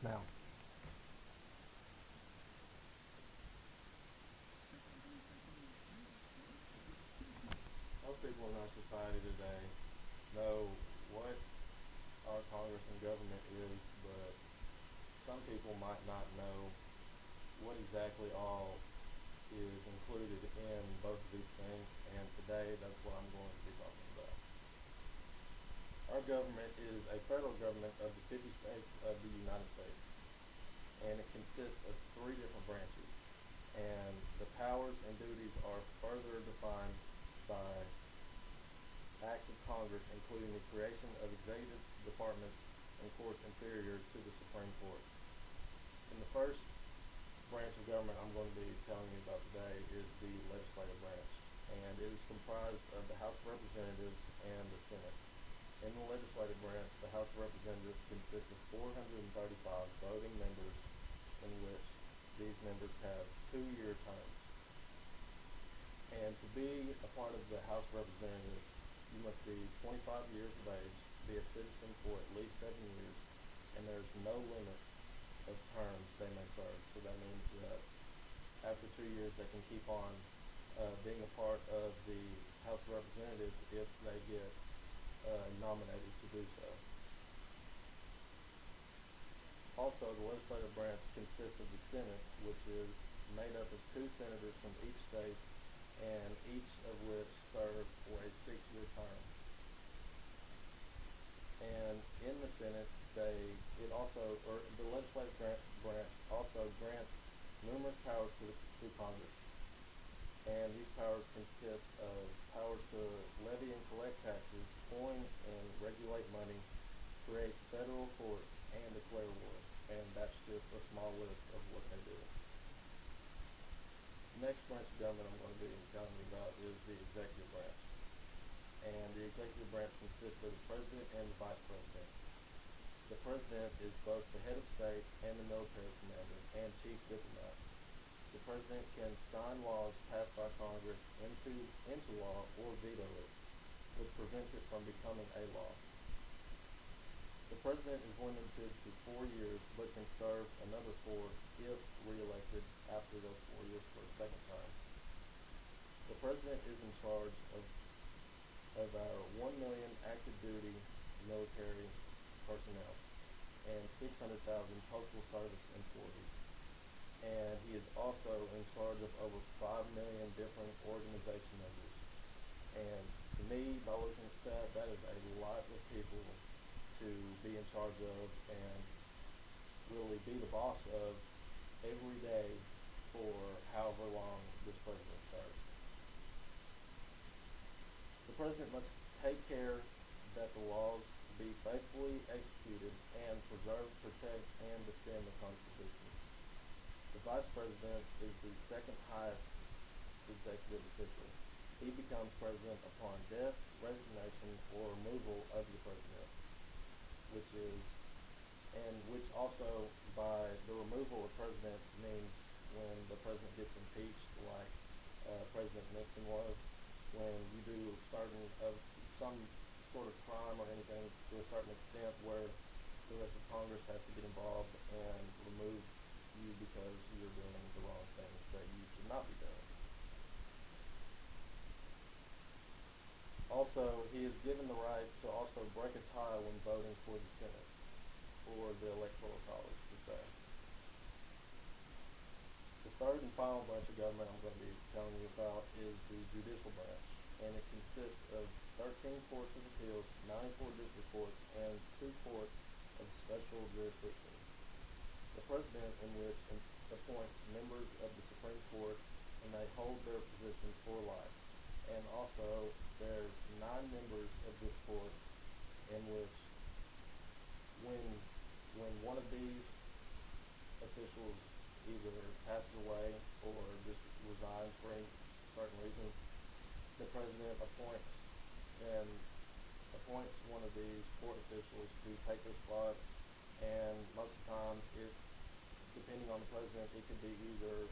now. Most people in our society today know what our Congress and government is, but some people might not know what exactly all is included in both of these things, and today that's what I'm going to be talking about. Our government is a federal government of the 50 states of the United States, and it consists of three different branches, and the powers and duties are further defined by acts of Congress, including the creation of executive departments and courts inferior to the Supreme Court. And the first branch of government I'm going to be telling you about today is the legislative branch, and it is comprised of the House of Representatives and the Senate. In the legislative branch, the House of Representatives consists of 435 voting members, in which these members have 2-year terms. And to be a part of the House of Representatives, you must be 25 years of age, be a citizen for at least 7 years, and there's no limit of terms they may serve. So that means that after 2 years, they can keep on being a part of the House of Representatives if they get nominated to do so. Also, the legislative branch consists of the Senate, which is made up of 2 senators from each state, and each of which serve for a 6-year term. And in the Senate, the legislative branch also grants numerous powers to Congress. And these powers consist of powers to levy and collect taxes, coin and regulate money, create federal courts, and declare war. And that's just a small list of what they do. The next branch of government I'm going to be telling you about is the executive branch. And the executive branch consists of the president and the vice president. The president is both the head of state and the military commander and chief diplomat. The president can sign laws passed by Congress into law or veto it, which prevents it from becoming a law. The president is limited to 4 years, but can serve another 4 if reelected after those 4 years for a second time. The president is in charge of our 1 million active duty military personnel and 600,000 postal service employees. And he is also in charge of over 5 million different organization members. And to me, by looking at that, that is a lot of people to be in charge of and really be the boss of every day for however long this president serves. The president must take care that the laws be faithfully executed and preserve, protect, and defend the Constitution. The vice president is the second highest executive official. He becomes president upon death, resignation, or removal of the president, which also by the removal of president means when the president gets impeached, like President Nixon was, when you do some sort of crime or anything to a certain extent where the rest of Congress has to get involved and remove you because you're doing the wrong things that you should not be doing. Also, he is given the right to also break a tie when voting for the Senate, or the Electoral College to say. The third and final branch of government I'm going to be telling you about is the judicial branch, and it consists of 13 courts of appeals, 94 district courts, and 2 courts of special jurisdiction. The president, in which appoints members of the Supreme Court, and they hold their position for life. And also, there's 9 members of this court, in which when one of these officials either passes away or just resigns for any certain reason, the president and appoints one of these court officials to take their spot. And most of the time, depending on the president, it could be either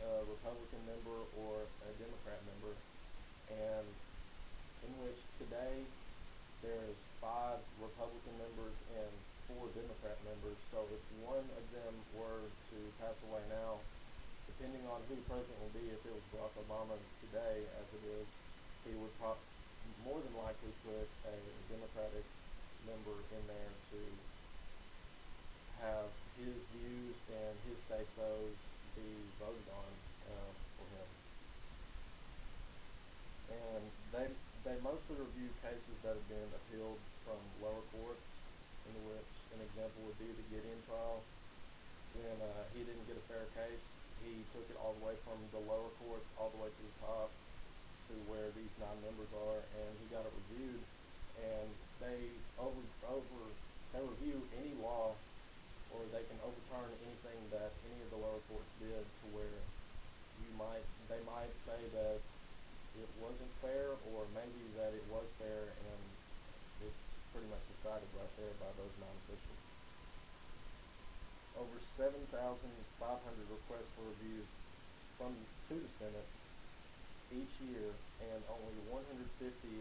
a Republican member or a Democrat member. And in which today there's 5 Republican members and 4 Democrat members. So if one who the president will be if it was Barack Obama today, as it is, he would more than likely put a Democratic member in there to have his views and his say-sos be voted on for him. And they mostly review cases that have been appealed from lower courts, in which an example would be the Gideon trial. When he didn't get a fair case, he took it all the way from the lower courts all the way to the top to where these 9 members are, and he got it reviewed. And they they review any law, or they can overturn anything that any of the lower courts did, to where they might say that it wasn't fair, or maybe that it was fair, and it's pretty much decided right there by those 9 officials. Over 7,500 requests for reviews to the Senate each year, and only 150